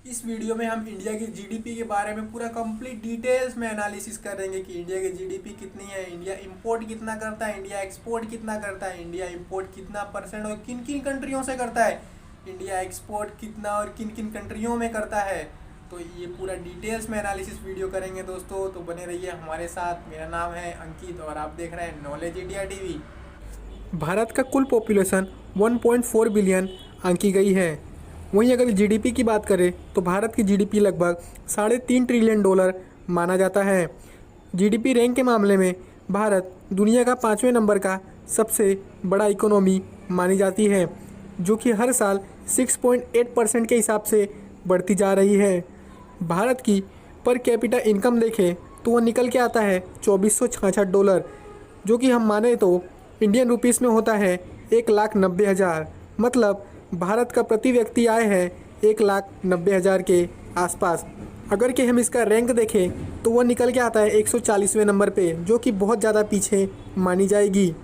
इस वीडियो में हम इंडिया की जीडीपी के बारे में पूरा कंप्लीट डिटेल्स में एनालिसिस करेंगे कि इंडिया की जीडीपी कितनी है, इंडिया इंपोर्ट कितना करता है, इंडिया एक्सपोर्ट कितना करता है, इंडिया इंपोर्ट कितना परसेंट और किन किन कंट्रियों से करता है, इंडिया एक्सपोर्ट कितना और किन किन कंट्रियों में करता है। तो ये पूरा डिटेल्स में एनालिसिस वीडियो करेंगे दोस्तों, तो बने रहिए हमारे साथ। मेरा नाम है अंकित और आप देख रहे हैं नॉलेज इंडिया टीवी। भारत का कुल पॉपुलेशन 1.4 बिलियन आंकी गई है। वहीं अगर जीडीपी की बात करें तो भारत की जीडीपी लगभग $3.5 ट्रिलियन माना जाता है। जीडीपी रैंक के मामले में भारत दुनिया का 5वें नंबर का सबसे बड़ा इकोनॉमी मानी जाती है, जो कि हर साल 6.8% के हिसाब से बढ़ती जा रही है। भारत की पर कैपिटा इनकम देखें तो वह निकल के आता है $2466, जो कि हम माने तो इंडियन रुपीस में होता है 1,90,000। मतलब भारत का प्रति व्यक्ति आय है 1,90,000 के आसपास। अगर कि हम इसका रैंक देखें तो वह निकल के आता है 140वें नंबर पे, जो कि बहुत ज़्यादा पीछे मानी जाएगी।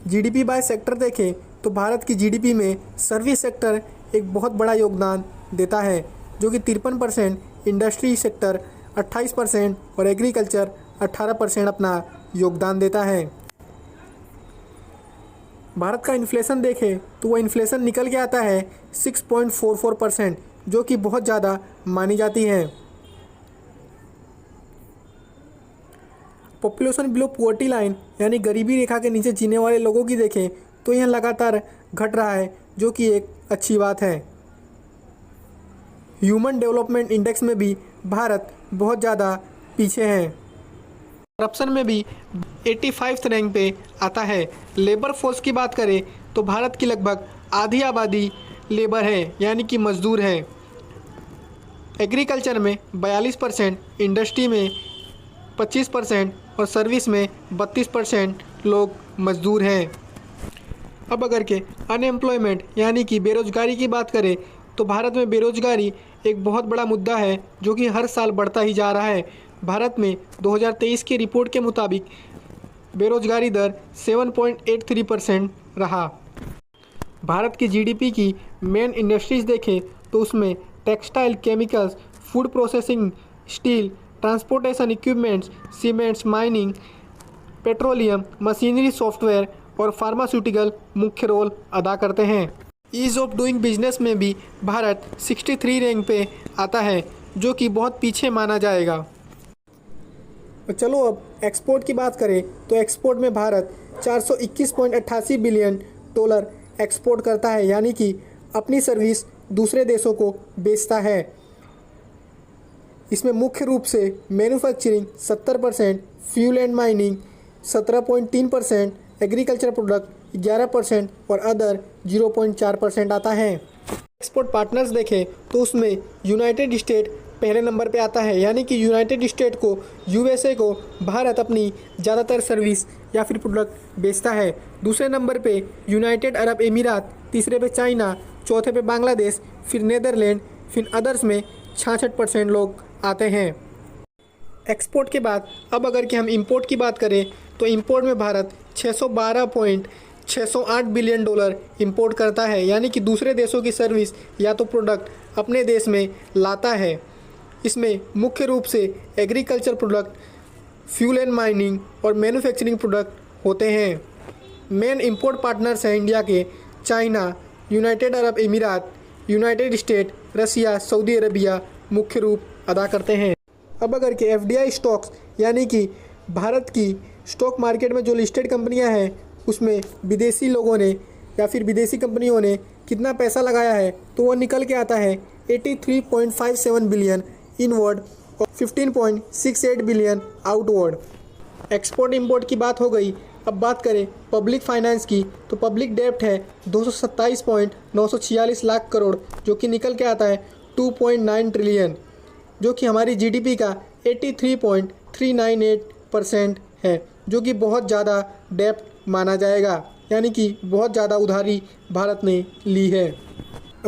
जीडीपी बाय सेक्टर देखें तो भारत की जीडीपी में सर्विस सेक्टर एक बहुत बड़ा योगदान देता है, जो कि 53%, इंडस्ट्री सेक्टर 28% और एग्रीकल्चर 18% अपना योगदान देता है। भारत का इन्फ्लेशन देखें तो वह इन्फ्लेशन निकल के आता है 6.44%, जो कि बहुत ज़्यादा मानी जाती है। पॉपुलेशन बिलो पॉवर्टी लाइन यानी गरीबी रेखा के नीचे जीने वाले लोगों की देखें तो यह लगातार घट रहा है, जो कि एक अच्छी बात है। ह्यूमन डेवलपमेंट इंडेक्स में भी भारत बहुत ज़्यादा पीछे है। करप्शन में भी 85वें रैंक पे आता है। लेबर फोर्स की बात करें तो भारत की लगभग आधी आबादी लेबर है, यानी कि मजदूर है। एग्रीकल्चर में 42%, इंडस्ट्री में 25% और सर्विस में 32% लोग मजदूर हैं। अब अगर के अनएम्प्लॉयमेंट यानी कि बेरोजगारी की बात करें तो भारत में बेरोजगारी एक बहुत बड़ा मुद्दा है, जो कि हर साल बढ़ता ही जा रहा है। भारत में 2023 की रिपोर्ट के मुताबिक बेरोजगारी दर 7.83% रहा। भारत की जीडीपी की मेन इंडस्ट्रीज देखें तो उसमें textile, chemicals, food processing, steel, transportation equipments, cements, mining, petroleum, machinery, software और फार्मास्यूटिकल मुख्य रोल अदा करते हैं। ईज़ ऑफ डूइंग बिजनेस में भी भारत 63 रैंक पे आता है, जो कि बहुत पीछे माना जाएगा। चलो अब एक्सपोर्ट की बात करें तो एक्सपोर्ट में भारत $421.88 बिलियन एक्सपोर्ट करता है, यानी कि अपनी सर्विस दूसरे देशों को बेचता है। इसमें मुख्य रूप से manufacturing 70%, fuel and mining 17.3%, agriculture product 11% और अदर 0.4% आता है। एक्सपोर्ट पार्टनर्स देखें तो उसमें यूनाइटेड स्टेट पहले नंबर पे आता है, यानी कि यूनाइटेड स्टेट को, यूएसए को भारत अपनी ज़्यादातर सर्विस या फिर प्रोडक्ट बेचता है। दूसरे नंबर पे यूनाइटेड अरब अमीरात, तीसरे पे चाइना, चौथे पे बांग्लादेश, फिर नेदरलैंड, फिर अदर्स में 66% लोग आते हैं। एक्सपोर्ट के बाद अब अगर कि हम इंपोर्ट की बात करें तो इंपोर्ट में भारत $612.608 बिलियन इंपोर्ट करता है, यानी कि दूसरे देशों की सर्विस या तो प्रोडक्ट अपने देश में लाता है। इसमें मुख्य रूप से agriculture product, fuel and mining और मैन्युफैक्चरिंग प्रोडक्ट होते हैं। मेन इंपोर्ट पार्टनर्स हैं इंडिया के चाइना, यूनाइटेड अरब अमीरात, यूनाइटेड स्टेट, रसिया, सऊदी अरबिया मुख्य रूप अदा करते हैं। अब अगर के एफडीआई स्टॉक्स यानी कि भारत की स्टॉक मार्केट में जो लिस्टेड कंपनियां हैं उसमें विदेशी लोगों ने या फिर विदेशी कंपनियों ने कितना पैसा लगाया है तो वो निकल के आता है 83.57 बिलियन इनवर्ड और 15.68 बिलियन आउटवर्ड। एक्सपोर्ट इंपोर्ट की बात हो गई। अब बात करें पब्लिक फाइनेंस की तो पब्लिक डेब्ट है 227.946 लाख करोड़, जो कि निकल के आता है 2.9 ट्रिलियन, जो कि हमारी जीडीपी का 83.398% है, जो कि बहुत ज़्यादा डेब्ट माना जाएगा, यानी कि बहुत ज़्यादा उधारी भारत ने ली है।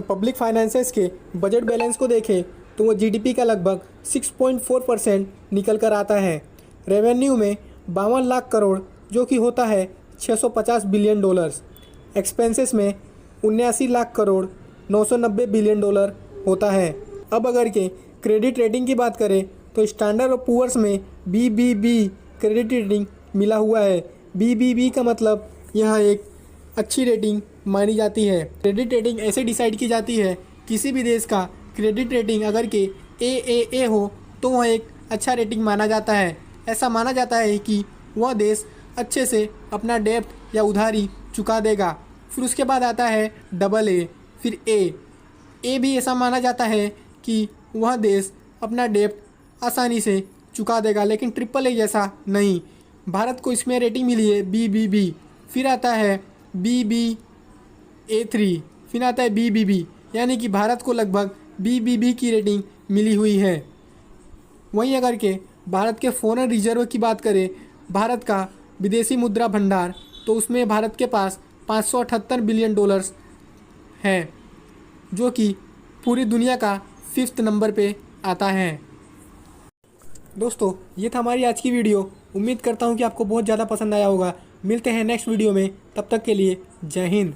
पब्लिक फाइनेंसेस के बजट बैलेंस को देखें तो वो जीडीपी का लगभग 6.4% निकल कर आता है। रेवेन्यू में 52 लाख करोड़, जो कि होता है $650 बिलियन। एक्सपेंसेस में 79 लाख करोड़, $990 बिलियन होता है। अब अगर के क्रेडिट रेटिंग की बात करें तो स्टैंडर्ड और पुअर्स में BBB क्रेडिट रेटिंग मिला हुआ है। BBB का मतलब यह एक अच्छी रेटिंग मानी जाती है। क्रेडिट रेटिंग ऐसे डिसाइड की जाती है, किसी भी देश का क्रेडिट रेटिंग अगर के AAA हो तो वह एक अच्छा रेटिंग माना जाता है। ऐसा माना जाता है कि वह देश अच्छे से अपना डेब्ट या उधारी चुका देगा। फिर उसके बाद आता है AA, फिर A भी ऐसा माना जाता है कि वह देश अपना डेब्ट आसानी से चुका देगा, लेकिन AAA जैसा नहीं। भारत को इसमें रेटिंग मिली है BBB। फिर आता है BBA3, फिर आता है BBB, यानी कि भारत को लगभग BBB की रेटिंग मिली हुई है। वहीं अगर के भारत के फॉरेन रिजर्व की बात करें, भारत का विदेशी मुद्रा भंडार, तो उसमें भारत के पास $578 बिलियन है, जो कि पूरी दुनिया का 5th नंबर पे आता है। दोस्तों, ये था हमारी आज की वीडियो। उम्मीद करता हूँ कि आपको बहुत ज़्यादा पसंद आया होगा। मिलते हैं नेक्स्ट वीडियो में, तब तक के लिए जय हिंद।